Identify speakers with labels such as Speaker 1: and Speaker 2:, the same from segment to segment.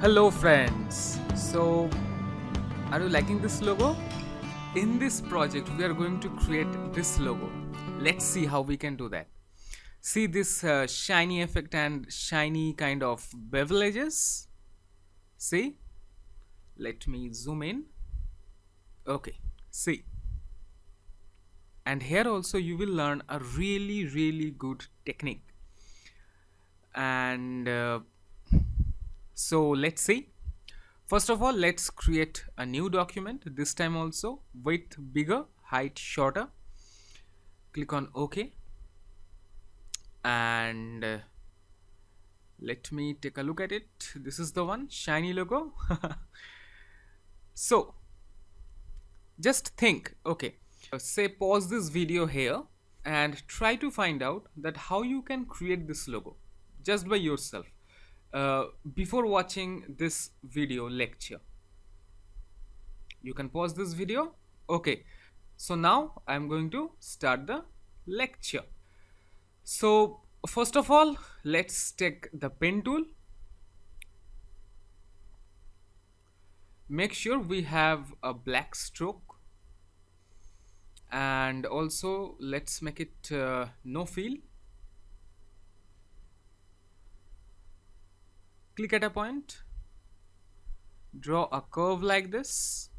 Speaker 1: Hello friends. So are you liking this logo? In this project we are going to create this logo. Let's see how we can do that. See this shiny effect and shiny kind of bevel edges. See? Let me zoom in. Okay, see. And here also you will learn a really good technique. And so let's see. First of all, let's create a new document, this time also width bigger, height shorter. Click on OK, and let me take a look at it. This is the one, shiny logo. So just think, okay, say pause this video here and try to find out that how you can create this logo just by yourself before watching this video lecture. You can pause this video. Okay, so now I'm going to start the lecture. So first of all, let's take the pen tool. Make sure we have a black stroke, and also let's make it no fill. Click at a point, draw a curve like this.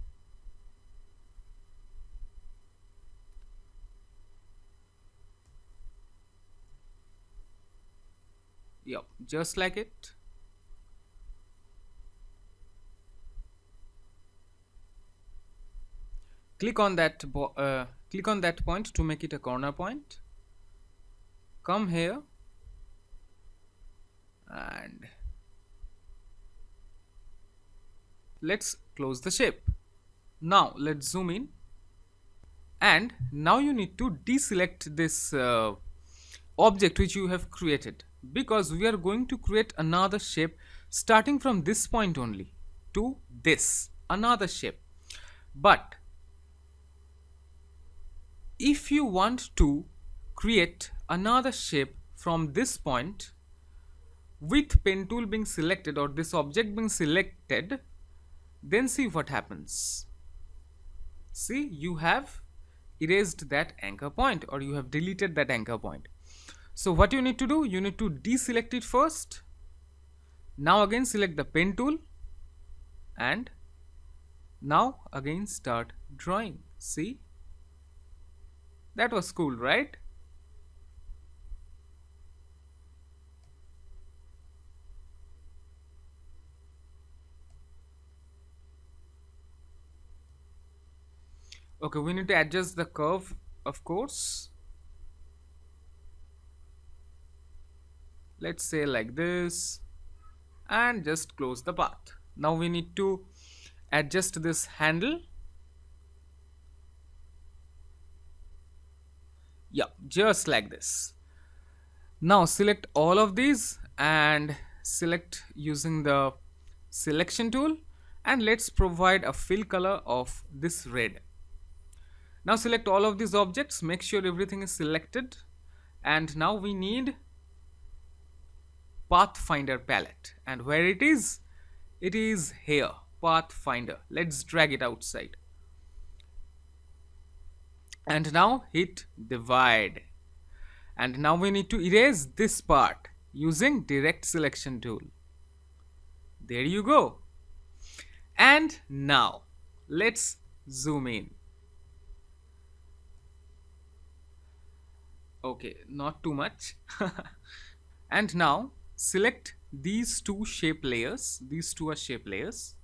Speaker 1: Yep, just like it. Click on that point to make it a corner point. Come here and let's close the shape. Now let's zoom in, and now you need to deselect this object which you have created, because we are going to create another shape starting from this point only to this, another shape. But if you want to create another shape from this point with pen tool being selected or this object being selected, then see what happens. See, you have erased that anchor point, or you have deleted that anchor point. So what you need to do, you need to deselect it first. Now again select the pen tool, and now again start drawing. See, that was cool, right? Okay, we need to adjust the curve, of course. Let's say like this, and just close the path. Now we need to adjust this handle. Yeah, just like this. Now select all of these and select using the selection tool, and let's provide a fill color of this red. Now select all of these objects, make sure everything is selected, and now we need Pathfinder Palette. And where it is here, Pathfinder. Let's drag it outside. And now hit divide. And now we need to erase this part using direct selection tool. There you go. And now let's zoom in. Okay, not too much. And now select these two shape layers. These two are shape layers.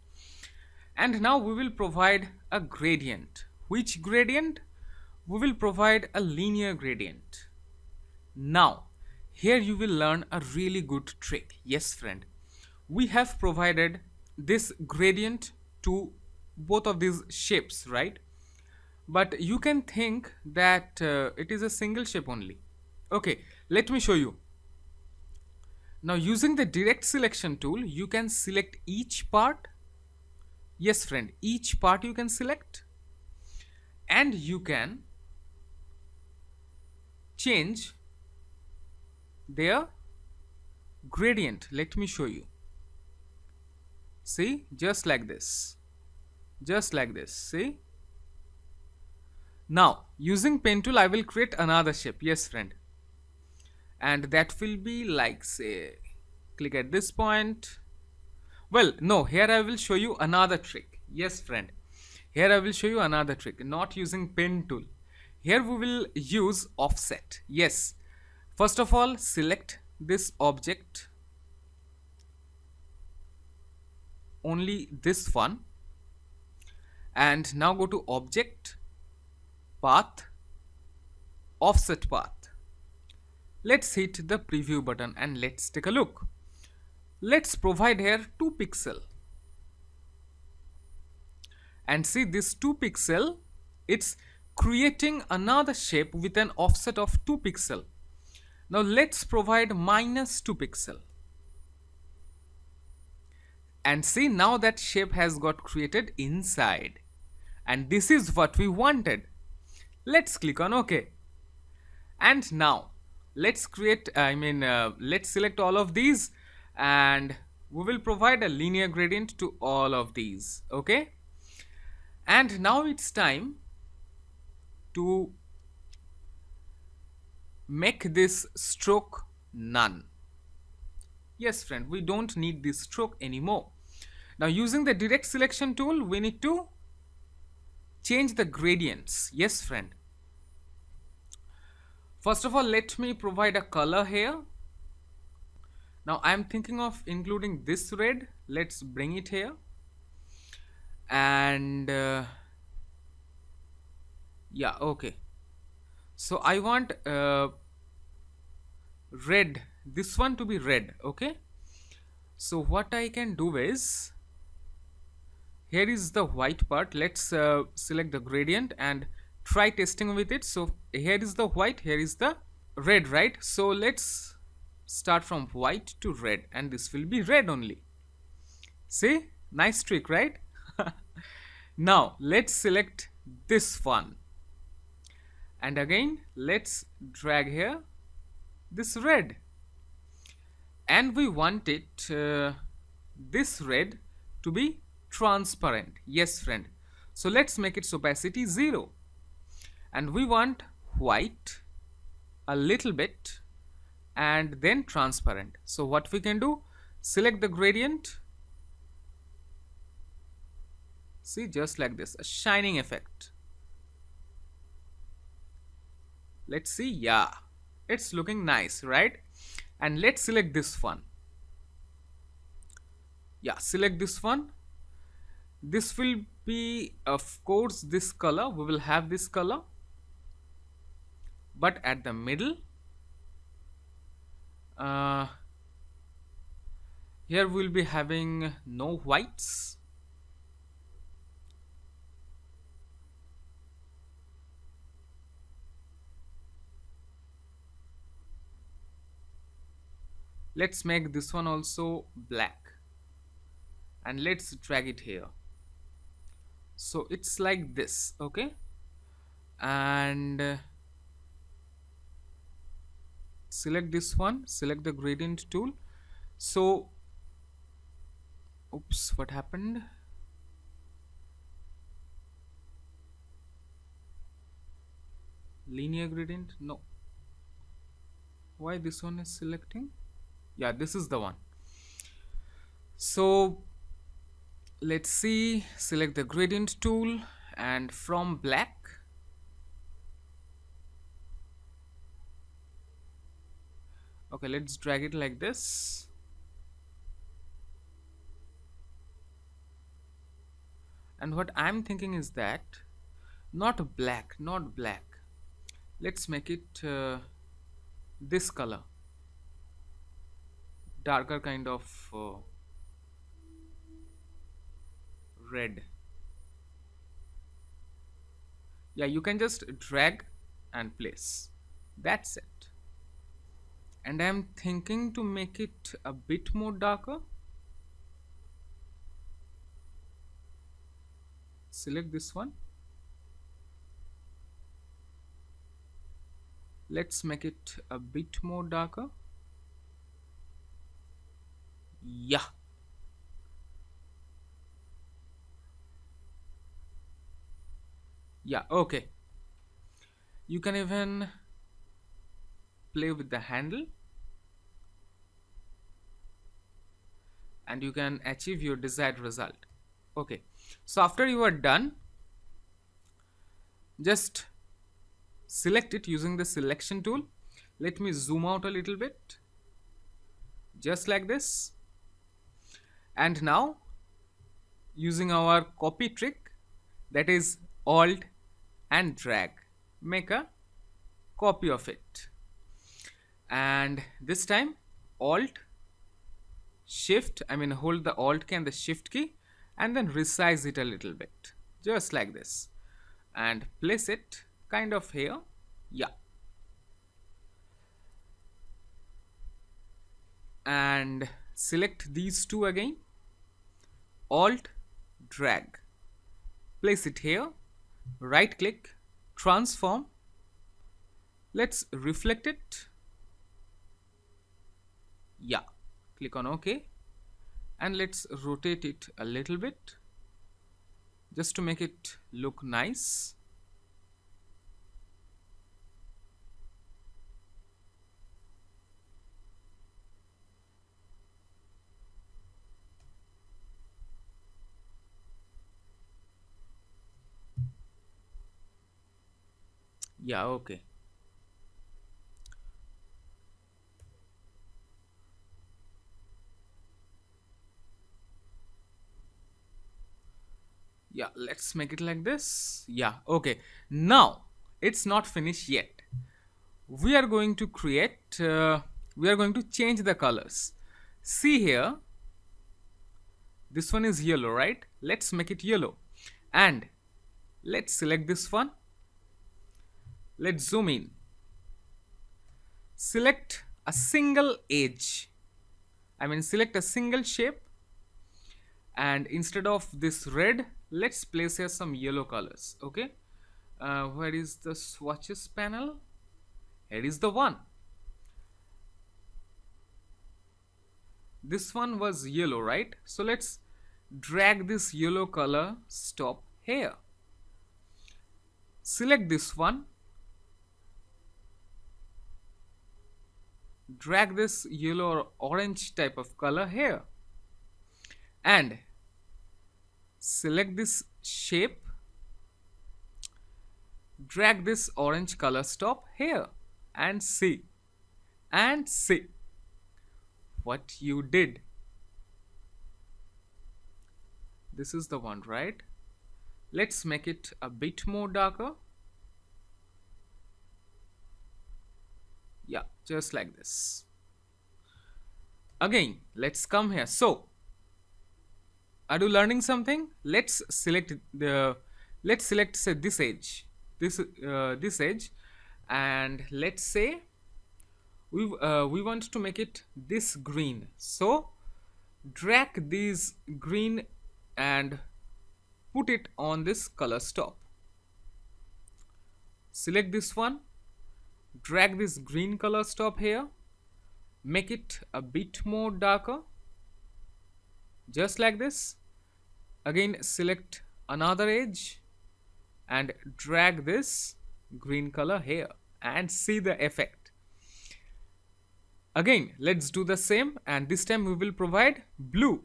Speaker 1: And now we will provide a gradient. Which gradient? We will provide a linear gradient. Now here you will learn a really good trick. Yes friend, we have provided this gradient to both of these shapes, right? But you can think that it is a single shape only. Okay, let me show you. Now using the direct selection tool, you can select each part. Yes friend, each part you can select, and you can change their gradient. Let me show you. See, just like this, just like this. See, now using pen tool I will create another shape. Yes friend, and that will be like, say, click at this point. Well, no, here I will show you another trick. Yes friend, here I will show you another trick, not using pen tool. Here we will use offset. Yes, first of all select this object, only this one, and now go to object, path, offset path. Let's hit the preview button and let's take a look. Let's provide here 2 pixel, and see this 2 pixel, it's creating another shape with an offset of 2 pixel. Now let's provide -2 pixel, and see now that shape has got created inside, and this is what we wanted. Let's click on OK, and now let's create let's select all of these, and we will provide a linear gradient to all of these. Okay, and now it's time to make this stroke none. Yes friend, we don't need this stroke anymore. Now using the direct selection tool, we need to change the gradients. Yes friend, first of all let me provide a color here. Now I am thinking of including this red. Let's bring it here, and yeah, okay, so I want red, this one to be red. Okay, so what I can do is, here is the white part. Let's select the gradient and try testing with it. So here is the white, here is the red, right? So let's start from white to red, and this will be red only. See, nice trick, right? Now let's select this one, and again let's drag here this red, and we want it this red to be transparent. Yes friend, so let's make its opacity 0, and we want white a little bit and then transparent. So what we can do, select the gradient, see, just like this, a shining effect. Let's see, yeah, it's looking nice, right? And let's select this one. Yeah, select this one. This will be, of course, this color. We will have this color, but at the middle, here we'll be having no whites. Let's make this one also black, and let's drag it here. So it's like this. Okay, and select this one, select the gradient tool. So oops, what happened? Linear gradient, no, why this one is selecting? Yeah, this is the one. So let's see, select the gradient tool, and from black, okay, let's drag it like this, and what I'm thinking is that not black, not black, let's make it this color, darker kind of red. Yeah, you can just drag and place, that's it. And I'm thinking to make it a bit more darker. Select this one, let's make it a bit more darker. Yeah, Yeah, okay. You can even play with the handle and you can achieve your desired result. Okay, so after you are done, just select it using the selection tool. Let me zoom out a little bit, just like this. And now using our copy trick, that is alt and drag, make a copy of it. And this time alt shift, I mean hold the alt key and the shift key and then resize it a little bit, just like this, and place it kind of here. Yeah, and select these two again, alt drag, place it here, right click, transform, let's reflect it. Yeah, click on OK and let's rotate it a little bit just to make it look nice. Yeah, okay. Yeah, let's make it like this. Yeah, okay. Now it's not finished yet. We are going to create we are going to change the colors. See here, this one is yellow, right? Let's make it yellow and let's select this one. Let's zoom in, select a single edge, I mean select a single shape, and instead of this red, let's place here some yellow colors. Okay, where is the swatches panel? Here is the one. This one was yellow, right? So let's drag this yellow color stop here, select this one, drag this yellow or orange type of color here, and select this shape, drag this orange color stop here, and see what you did. This is the one, right? Let's make it a bit more darker. Yeah, just like this. Again, let's come here. So are you learning something? Let's select say this edge, this edge, and let's say we want to make it this green. So drag this green and put it on this color stop. Select this one, drag this green color stop here, make it a bit more darker, just like this. Again select another edge and drag this green color here and see the effect. Again let's do the same, and this time we will provide blue.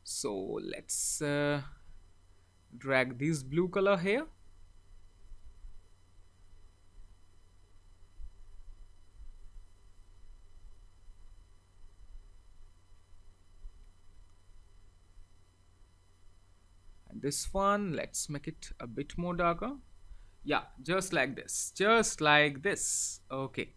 Speaker 1: So let's drag this blue color here, and this one let's make it a bit more darker. Yeah, just like this, just like this. Okay,